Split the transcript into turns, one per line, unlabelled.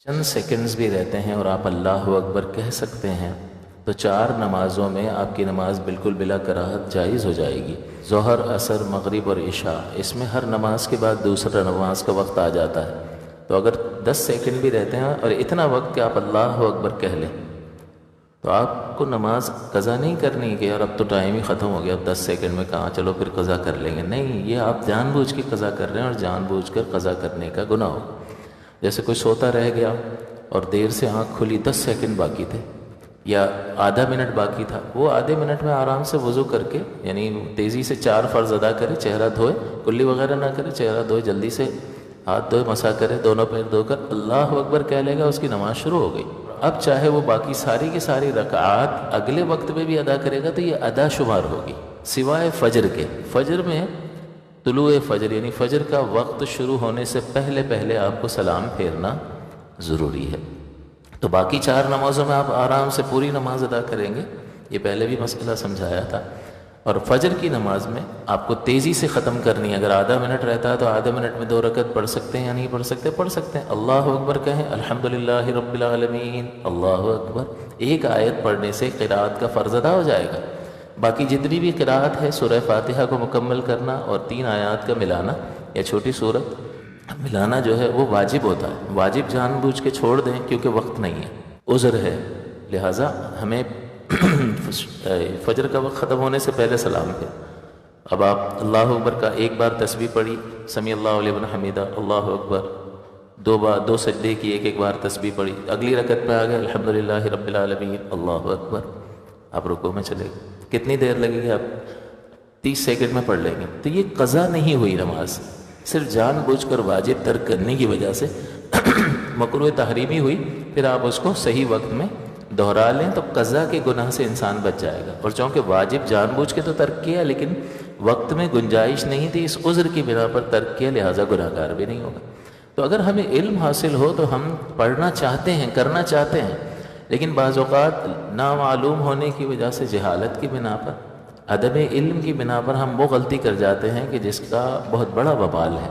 چند سیکنڈز بھی رہتے ہیں اور آپ اللہ اکبر کہہ سکتے ہیں تو 4 نمازوں میں آپ کی نماز بالکل بلا کراہت جائز ہو جائے گی۔ ظہر، عصر، مغرب اور عشاء، اس میں ہر نماز کے بعد دوسرا نماز کا وقت آ جاتا ہے۔ تو اگر 10 سیکنڈ بھی رہتے ہیں اور اتنا وقت کہ آپ اللہ اکبر کہہ لیں تو آپ کو نماز قضا نہیں کرنی کہ یار اب تو ٹائم ہی ختم ہو گیا، اب 10 سیکنڈ میں کہاں، چلو پھر قضا کر لیں گے۔ نہیں، یہ آپ جان بوجھ کے قضا کر رہے ہیں اور جان بوجھ کر قضا کرنے کا گناہ ہو۔ جیسے کوئی سوتا رہ گیا اور دیر سے آنکھ کھلی، 10 سیکنڈ باقی تھے یا آدھا منٹ باقی تھا، وہ آدھے منٹ میں آرام سے وضو کر کے، یعنی تیزی سے 4 فرض ادا کرے، چہرہ دھوئے، کلی وغیرہ نہ کرے، چہرہ دھوئے، جلدی سے ہاتھ دھوئے، مسح کرے، دونوں پیر دھو کر اللہ اکبر کہہ لے گا، اس کی نماز شروع ہو گئی۔ اب چاہے وہ باقی ساری کی ساری رکعات اگلے وقت میں بھی ادا کرے گا تو یہ ادا شمار ہوگی، سوائے فجر کے۔ فجر میں طلوع فجر یعنی فجر کا وقت شروع ہونے سے پہلے پہلے آپ کو سلام پھیرنا ضروری ہے۔ تو باقی 4 نمازوں میں آپ آرام سے پوری نماز ادا کریں گے، یہ پہلے بھی مسئلہ سمجھایا تھا۔ اور فجر کی نماز میں آپ کو تیزی سے ختم کرنی ہے، اگر آدھا منٹ رہتا ہے تو آدھے منٹ میں 2 رکعت پڑھ سکتے ہیں یا نہیں پڑھ سکتے؟ پڑھ سکتے ہیں۔ اللہ اکبر کہیں، الحمدللہ رب العالمین، اللہ اکبر۔ ایک آیت پڑھنے سے قرأت کا فرض ادا ہو جائے گا۔ باقی جتنی بھی قرأت ہے، سورہ فاتحہ کو مکمل کرنا اور 3 آیات کا ملانا یا چھوٹی سورت ملانا جو ہے وہ واجب ہوتا ہے۔ واجب جان بوجھ کے چھوڑ دیں کیونکہ وقت نہیں ہے، عذر ہے، لہٰذا ہمیں فجر کا وقت ختم ہونے سے پہلے سلام پھیر۔ اب آپ اللہ اکبر کا ایک بار تسبیح پڑھی، سمیع اللہ لمن حمیدہ، اللہ اکبر، 2 سجدے کی ایک بار تسبیح پڑھی، اگلی رکعت پہ آ گئے الحمدللہ رب العالمین، اللہ اکبر، آپ رکوع میں چلے گئے۔ کتنی دیر لگے گی؟ آپ 30 سیکنڈ میں پڑھ لیں گے۔ تو یہ قضا نہیں ہوئی نماز، صرف جان بوجھ کر واجب ترک کرنے کی وجہ سے مکروہ تحریمی ہوئی، پھر آپ اس کو صحیح وقت میں دہرا لیں تو قضا کے گناہ سے انسان بچ جائے گا۔ اور چونکہ واجب جان بوجھ کے تو ترک کیا لیکن وقت میں گنجائش نہیں تھی، اس عذر کی بنا پر ترک کیا، لہٰذا گناہ گار بھی نہیں ہوگا۔ تو اگر ہمیں علم حاصل ہو تو ہم پڑھنا چاہتے ہیں، کرنا چاہتے ہیں، لیکن بعض اوقات نامعلوم ہونے کی وجہ سے، جہالت کی بنا پر، عدم علم کی بنا پر ہم وہ غلطی کر جاتے ہیں کہ جس کا بہت بڑا وبال ہے۔